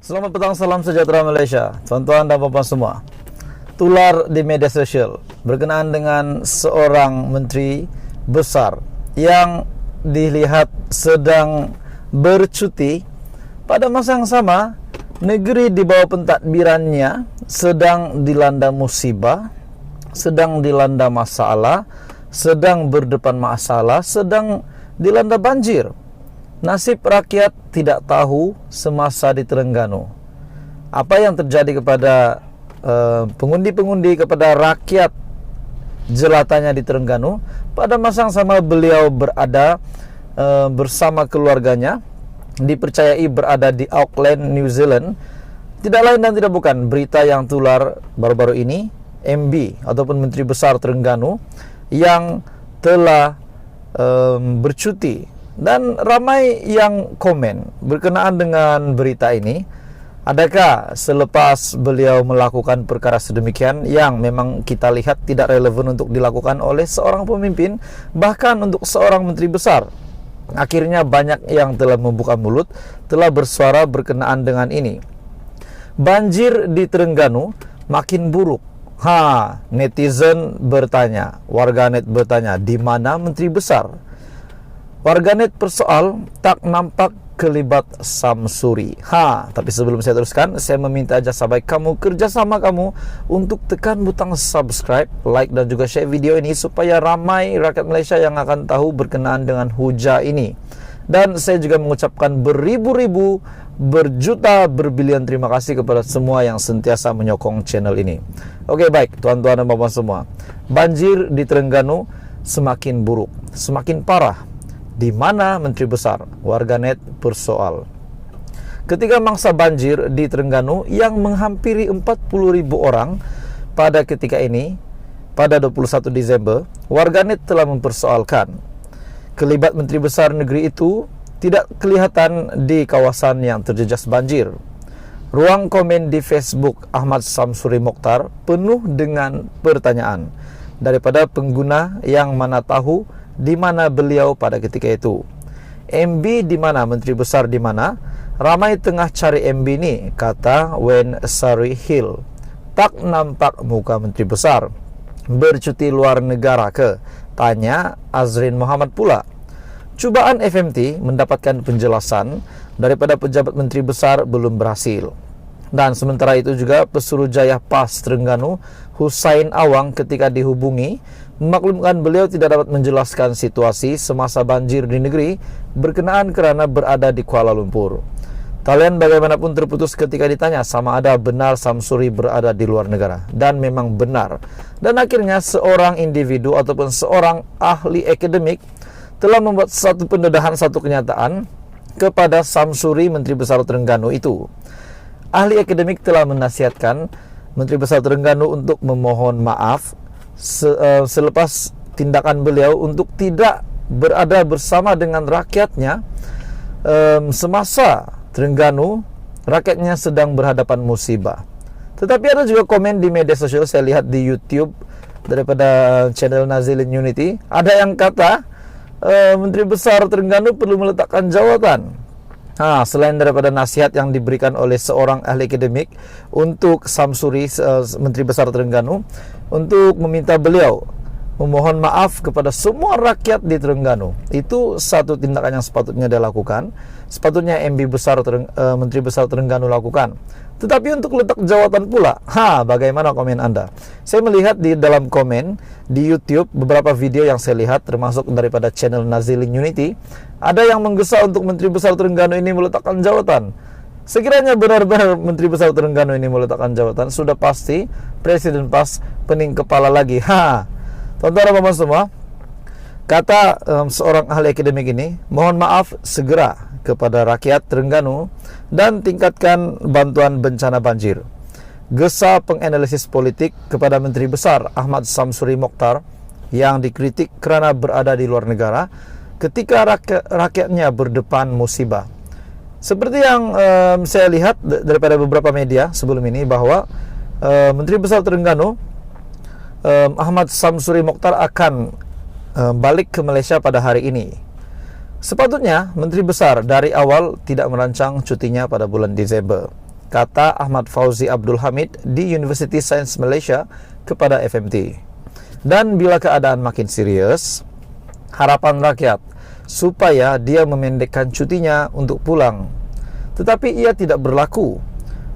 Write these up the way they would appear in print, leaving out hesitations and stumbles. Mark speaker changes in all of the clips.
Speaker 1: Selamat petang, salam sejahtera Malaysia. Tuan-tuan dan puan semua, tular di media sosial berkenaan dengan seorang menteri besar yang dilihat sedang bercuti. Pada masa yang sama, negeri di bawah pentadbirannya sedang dilanda musibah, sedang dilanda masalah, sedang berdepan masalah, sedang dilanda banjir. Nasib rakyat tidak tahu semasa di Terengganu. Apa yang terjadi kepada pengundi-pengundi, kepada rakyat jelatannya di Terengganu. Pada masa yang sama beliau berada bersama keluarganya, dipercayai berada di Auckland, New Zealand. Tidak lain dan tidak bukan berita yang tular baru-baru ini, MB ataupun Menteri Besar Terengganu yang telah bercuti. Dan ramai yang komen berkenaan dengan berita ini. Adakah selepas beliau melakukan perkara sedemikian yang memang kita lihat tidak relevan untuk dilakukan oleh seorang pemimpin, bahkan untuk seorang menteri besar? Akhirnya banyak yang telah membuka mulut, telah bersuara berkenaan dengan ini. Banjir di Terengganu makin buruk. Netizen bertanya, warganet bertanya, di mana menteri besar? Warganet persoal tak nampak kelibat Samsuri. Tapi sebelum saya teruskan, saya meminta jasa baik kamu, kerjasama kamu untuk tekan butang subscribe, like dan juga share video ini supaya ramai rakyat Malaysia yang akan tahu berkenaan dengan hujah ini. Dan saya juga mengucapkan beribu-ribu, berjuta, berbilion terima kasih kepada semua yang sentiasa menyokong channel ini. Oke, baik tuan-tuan dan puan semua. Banjir di Terengganu semakin buruk, semakin parah. Di mana menteri besar? Warganet bersoal. Ketika mangsa banjir di Terengganu yang menghampiri 40.000 orang pada ketika ini, pada 21 Disember, warganet telah mempersoalkan kelibat menteri besar negeri itu tidak kelihatan di kawasan yang terjejas banjir. Ruang komen di Facebook Ahmad Samsuri Mokhtar penuh dengan pertanyaan daripada pengguna yang mana tahu di mana beliau pada ketika itu. MB di mana, menteri besar di mana? Ramai tengah cari MB ni, kata Wen Sari Hill. Tak nampak muka menteri besar. Bercuti luar negara ke? Tanya Azrin Muhammad pula. Cubaan FMT mendapatkan penjelasan daripada pejabat menteri besar belum berhasil. Dan sementara itu juga Pesuruhjaya PAS Terengganu Hussein Awang ketika dihubungi memaklumkan beliau tidak dapat menjelaskan situasi semasa banjir di negeri berkenaan kerana berada di Kuala Lumpur. Talian bagaimanapun terputus ketika ditanya sama ada benar Samsuri berada di luar negara. Dan memang benar. Dan akhirnya seorang individu ataupun seorang ahli akademik telah membuat satu pendedahan, satu kenyataan kepada Samsuri Menteri Besar Terengganu itu. Ahli akademik telah menasihatkan Menteri Besar Terengganu untuk memohon maaf selepas tindakan beliau untuk tidak berada bersama dengan rakyatnya semasa Terengganu rakyatnya sedang berhadapan musibah. Tetapi ada juga komen di media sosial, saya lihat di YouTube daripada channel Nazilin Unity, ada yang kata Menteri Besar Terengganu perlu meletakkan jawatan. Selain daripada nasihat yang diberikan oleh seorang ahli akademik untuk Samsuri, Menteri Besar Terengganu, untuk meminta beliau memohon maaf kepada semua rakyat di Terengganu. Itu satu tindakan yang sepatutnya dia lakukan, sepatutnya Menteri Besar Terengganu lakukan. Tetapi untuk letak jawatan pula, bagaimana komen Anda? Saya melihat di dalam komen di YouTube beberapa video yang saya lihat termasuk daripada channel Nazilin Unity, ada yang menggesa untuk Menteri Besar Terengganu ini meletakkan jawatan. Sekiranya benar-benar Menteri Besar Terengganu ini meletakkan jawatan, sudah pasti Presiden PAS pening kepala lagi. Tuan-tuan dan puan semua, kata seorang ahli akademik ini, mohon maaf segera kepada rakyat Terengganu dan tingkatkan bantuan bencana banjir. Gesa penganalisis politik kepada Menteri Besar Ahmad Samsuri Mokhtar yang dikritik kerana berada di luar negara ketika rakyatnya berdepan musibah. Seperti yang saya lihat daripada beberapa media sebelum ini, bahwa Menteri Besar Terengganu Ahmad Samsuri Mokhtar akan balik ke Malaysia pada hari ini. Sepatutnya Menteri Besar dari awal tidak merancang cutinya pada bulan Disember. kata Ahmad Fauzi Abdul Hamid di University Science Malaysia kepada FMT. Dan bila keadaan makin serius, harapan rakyat supaya dia memendekkan cutinya untuk pulang. Tetapi ia tidak berlaku.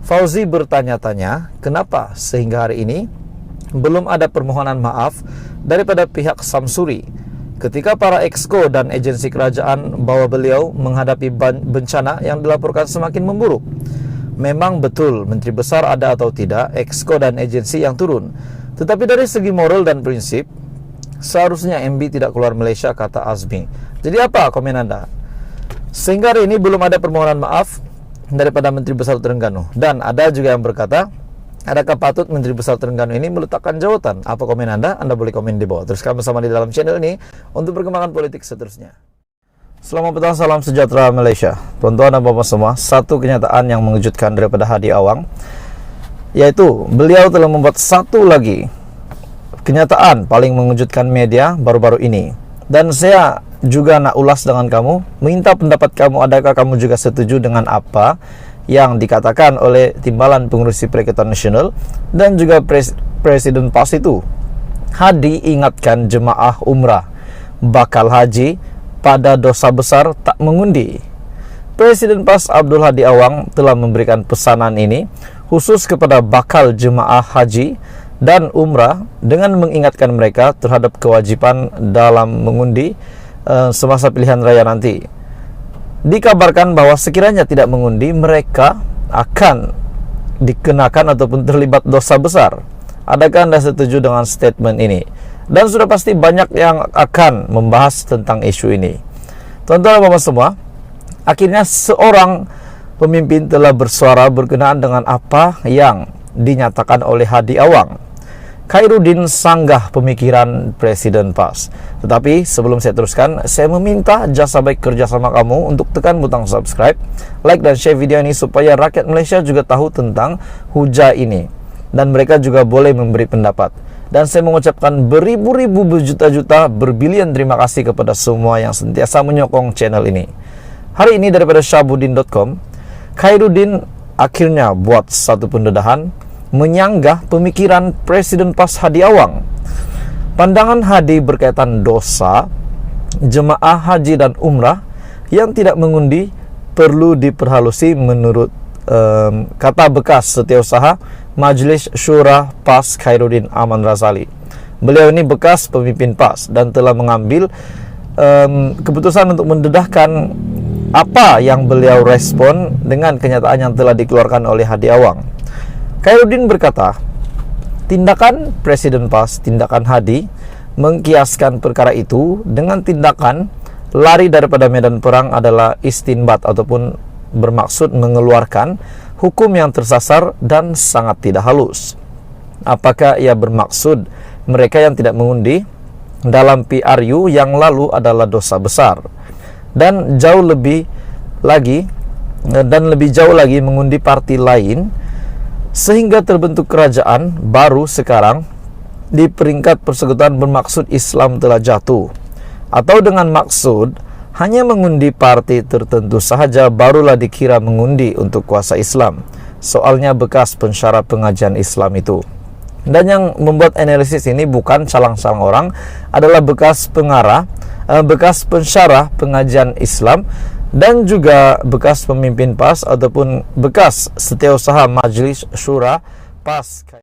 Speaker 1: Fauzi bertanya-tanya kenapa sehingga hari ini belum ada permohonan maaf daripada pihak Samsuri ketika para exco dan agensi kerajaan bawa beliau menghadapi bencana yang dilaporkan semakin memburuk. Memang betul Menteri Besar ada atau tidak exco dan agensi yang turun, tetapi dari segi moral dan prinsip seharusnya MB tidak keluar Malaysia, kata Azmi. Jadi apa komen Anda? Sehingga hari ini belum ada permohonan maaf daripada Menteri Besar Terengganu. Dan ada juga yang berkata, adakah patut Menteri Besar Terengganu ini meletakkan jawatan? Apa komen Anda? Anda boleh komen di bawah. Teruskan bersama di dalam channel ini untuk perkembangan politik seterusnya. Selamat petang, salam sejahtera Malaysia. Tuan-tuan dan bapak semua, satu kenyataan yang mengejutkan daripada Hadi Awang, yaitu beliau telah membuat satu lagi kenyataan paling mengejutkan media baru-baru ini. Dan saya juga nak ulas dengan kamu, minta pendapat kamu, adakah kamu juga setuju dengan apa yang dikatakan oleh Timbalan Pengurusi Perikatan Nasional dan juga Presiden PAS itu. Hadi ingatkan jemaah umrah bakal haji pada dosa besar tak mengundi. Presiden PAS Abdul Hadi Awang telah memberikan pesanan ini khusus kepada bakal jemaah haji dan umrah dengan mengingatkan mereka terhadap kewajiban dalam mengundi semasa pilihan raya nanti. Dikabarkan bahwa sekiranya tidak mengundi, mereka akan dikenakan ataupun terlibat dosa besar. Adakah Anda setuju dengan statement ini? Dan sudah pasti banyak yang akan membahas tentang isu ini. Tuan-tuan dan bapak semua, akhirnya seorang pemimpin telah bersuara berkenaan dengan apa yang dinyatakan oleh Hadi Awang. Khairuddin sanggah pemikiran Presiden PAS. Tetapi sebelum saya teruskan, saya meminta jasa baik kerjasama kamu untuk tekan butang subscribe, like dan share video ini supaya rakyat Malaysia juga tahu tentang hujah ini. Dan mereka juga boleh memberi pendapat. Dan saya mengucapkan beribu-ribu, berjuta-juta, berbilion terima kasih kepada semua yang sentiasa menyokong channel ini. Hari ini daripada Syahabudin.com, Khairuddin akhirnya buat satu pendedahan menyanggah pemikiran Presiden PAS Hadi Awang. Pandangan Hadi berkaitan dosa jemaah haji dan umrah yang tidak mengundi perlu diperhalusi menurut kata bekas Setiausaha Majlis Syura PAS Khairuddin Aman Razali. Beliau ini bekas pemimpin PAS dan telah mengambil keputusan untuk mendedahkan apa yang beliau respon dengan kenyataan yang telah dikeluarkan oleh Hadi Awang. Khairuddin berkata, tindakan Presiden PAS, tindakan Hadi, mengkiaskan perkara itu dengan tindakan lari daripada medan perang adalah istinbat ataupun bermaksud mengeluarkan hukum yang tersasar dan sangat tidak halus. Apakah ia bermaksud mereka yang tidak mengundi dalam PRU yang lalu adalah dosa besar dan lebih jauh lagi mengundi parti lain sehingga terbentuk kerajaan baru sekarang di peringkat persekutuan bermaksud Islam telah jatuh, atau dengan maksud hanya mengundi parti tertentu sahaja barulah dikira mengundi untuk kuasa Islam. Soalnya bekas pensyarah pengajian Islam itu. Dan yang membuat analisis ini bukan calang-calang orang, adalah bekas pensyarah pengajian Islam dan juga bekas pemimpin PAS ataupun bekas Setiausaha Majlis Syura PAS.